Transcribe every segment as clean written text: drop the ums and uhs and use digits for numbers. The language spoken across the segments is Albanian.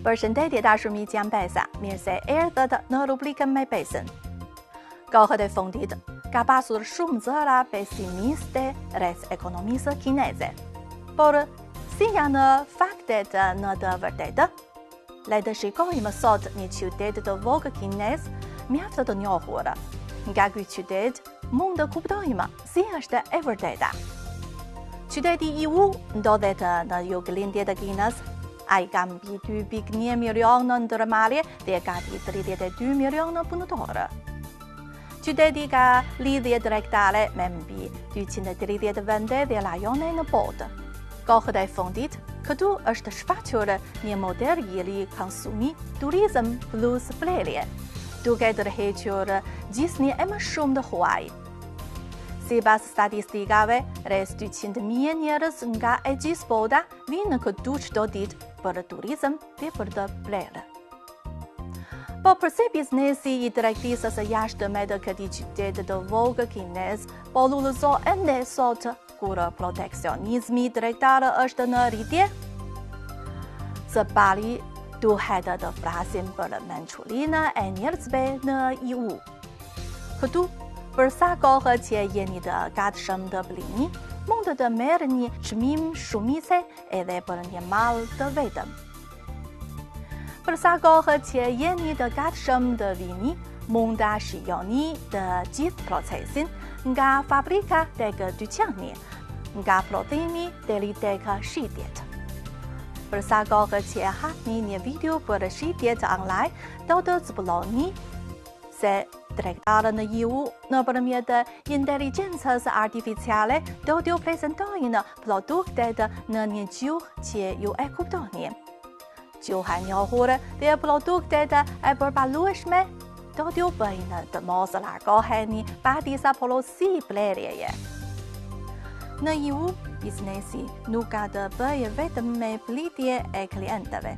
Përshëndetje dashur miq jam Besa, mirë se erdhët në rubrikën me Besën. Kohët e fundit ka pasur shumë zëra pesimiste rreth ekonomisë kineze. Por si janë faktet në të vërtetë? Le të shikojmë sot një qytet të vogël kinez mjaft të njohur. Nga ky qytet mund të kuptojmë si është e vërteta. Qyteti Yiwu ndodhet në juglindje të Kinës. Ai ka mbi 2.1 milionë ndërmarrje dhe gati 32 milionë punëtorë. Qyteti ka lidhje direktare me mbi 230 vende dhe rajone në botë. Kohët e fundit, këtu është shfaqur një model i ri konsumi, turizëm plus vlerje, duke tërhequr gjysmë e më shumë të huaj. Sipas statistikave, rreth 200.000 njerëz nga e gjithë bota vinë në këtu çdo ditë për turizëm dhe për të blerë. Po përse biznesi i tregtisë së jashtme të këtij qyteti të vogël kinez po lullëzo ende sot kur proteksionizmi tregtar është në rritje? Së pari, duhet të flasim për mençurinë e njerëzve në Yiwu. Këtu, për sa kohë që jeni të gatshëm të blini, mund të merrni çmim shumice edhe për një mall të vetëm. Për sa kohë që jeni të gatshëm të vini, mund ta shijoni të gjithë procesin nga fabrika tek dyqani, nga prodhimi deri tek shitjet. Për sa kohë që hapni një video për shitjet online, do të zbuloni se tregtarët në Yiwu nëpërmjet inteligjencës artificiale do t'ju prezantojnë produktet në një gjuhë që ju e kuptoni. Gjuha e njohur dhe produktet e përballueshme do t'ju bëjnë të mos largoheni pa disa porosi blerjeje. Në Yiwu, biznesi nuk ka të bëjë vetëm me pritje e klientëve.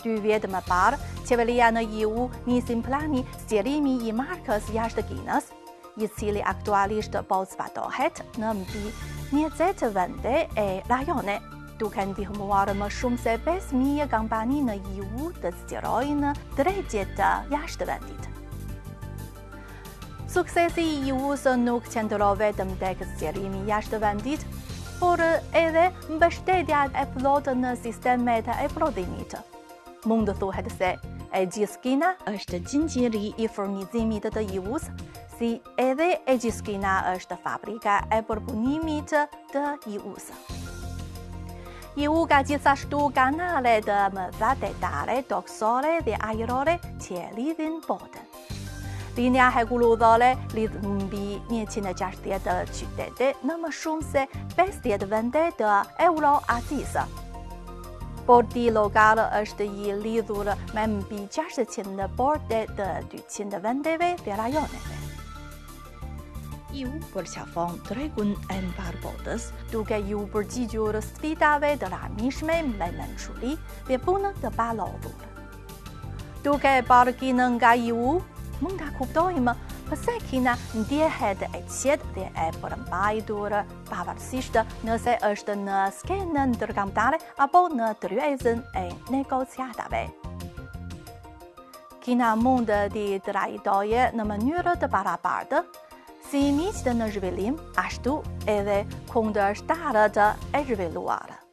2 vjet më parë, qeveria në Yiwu nisi plani zgjerimi i markës jashtë Kinës, i cili aktualisht po zbatohet në mbi 20 vende e rajone, duke ndihmuar më shumë se 5.000 kompani në Yiwu të zgjerojnë tregjet jashtë vendit. Suksesi i Yiwus nuk qëndron vetëm tek zgjerimi jashtë vendit, por edhe mbështetja e plotë në sistemet e prodhimit. Mund të thuhet se e gjithë Kina është gjingjiri i furnizimit të Yiwus, si edhe e gjithë Kina është fabrika e përpunimit të Yiwus. Yiwu ka gjithashtu kanale të mëdha tetare, toksore dhe ajrore që lidhin botën. Linja hekuludhore lidh mbi 160 qytete në më shumë se 50 vende të Euroazisë. Porti lokal është i lidhur me mbi 600 porte të 200 vendeve dhe rajoneve. Yiwu përqafon tregun e mbar botës, duke ju përgjigjur sfidave të rëndësishme me mençuri dhe punë të palodhur. Duke parë Kinën nga Yiwu, mund ta kuptojmë pse Kina ndjehet e qetë dhe e përmbajtur pavarësisht nëse është në skenën ndërkombëtare apo në tryezën e negociatave. Kina mund të trajtojë në mënyrë të barabartë si miqtë në zhvillim, ashtu edhe kundërshtarët e zhvilluar.